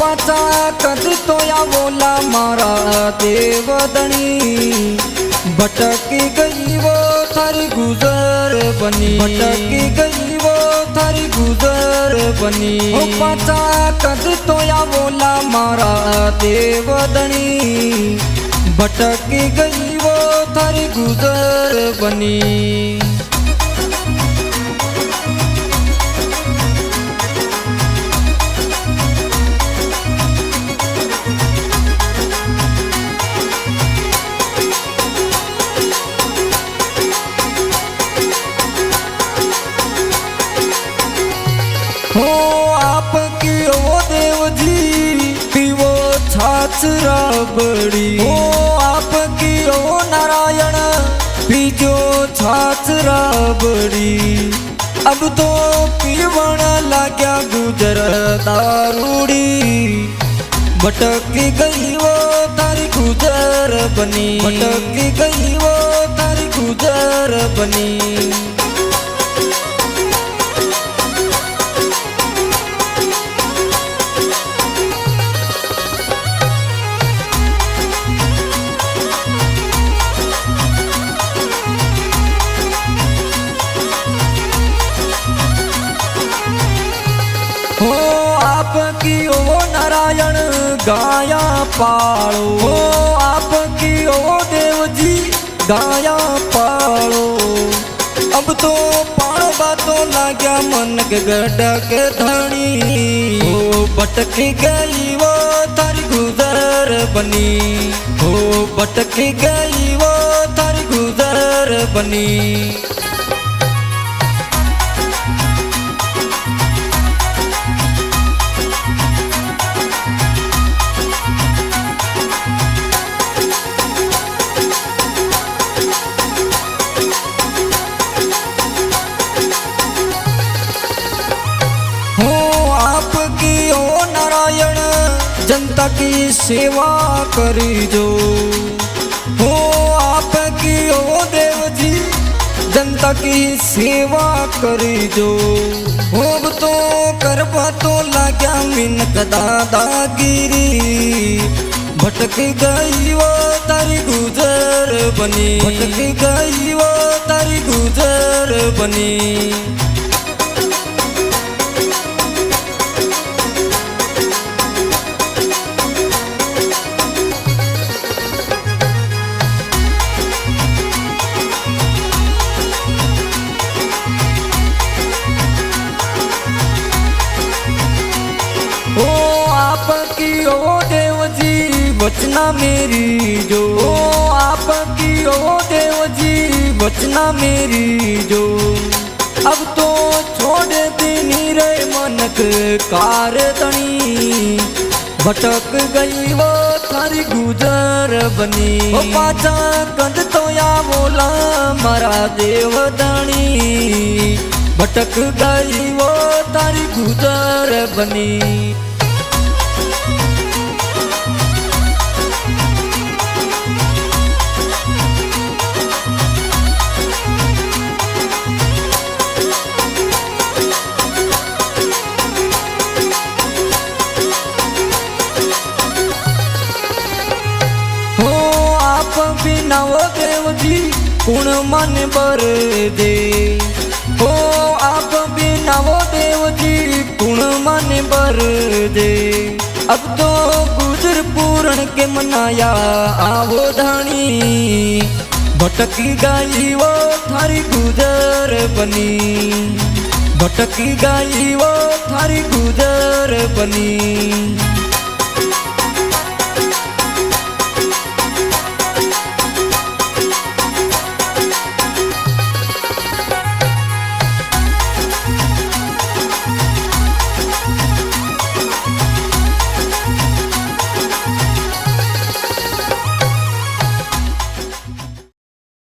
पाचा कद तो या बोला मारा देवदनी भटकी गई वो थारी गुजर बनी भटकी गई वो थारी गुजर बनी पाचा कद तो या बोला मारा देवदनी भटकी गई वो थारी गुजर बनी। हो आपकी ओ देव जी पीवो छाछ राबड़ी हो आपकी ओ नारायण पीजो छाछ राबड़ी अब तो पीवण लाग्या गुजर दारूड़ी भटकी गई वो तारी गुजर बनी भटकी गई वो तारी गुजर बनी। हो आपकी ओ नारायण गाया पालो हो आपकी ओ देव जी गाया पालो अब तो पाणो बातों लाग्या मन के गड्ढा के धनी हो भटकी गई वो तारी गुजर बनी हो भटकी गई वो तारी गुजर बनी। आपकी ओ नारायण जनता की सेवा करी जो हो आपकी ओ देव जी जनता की सेवा करी जो हो तो करवा तो लाग्या मिनक दादागिरी भटकी गई वो तारी गुजर बनी भटकी गई वो तारी गुजर बनी। ओ आपकी ओ देव जी बचना मेरी जो ओ आपकी ओ देव जी बचना मेरी जो अब तो छोड़ देनी रे मनक कारतनी भटक गई वो थारी गुजर बनी ओ पाचा कंद तो या बोला मारा देवदनी भटक गई वो तारी गुजर बनी। हो आप बिना वो देव जी कुण मन बर दे हो आप बिना वो देव जी कुण मन बर दे अब तो गुजर पूर्ण के मनाया आवो धानी भटकी गई वो थारी गुजर बनी भटकी गई वो थारी गुजर बनी।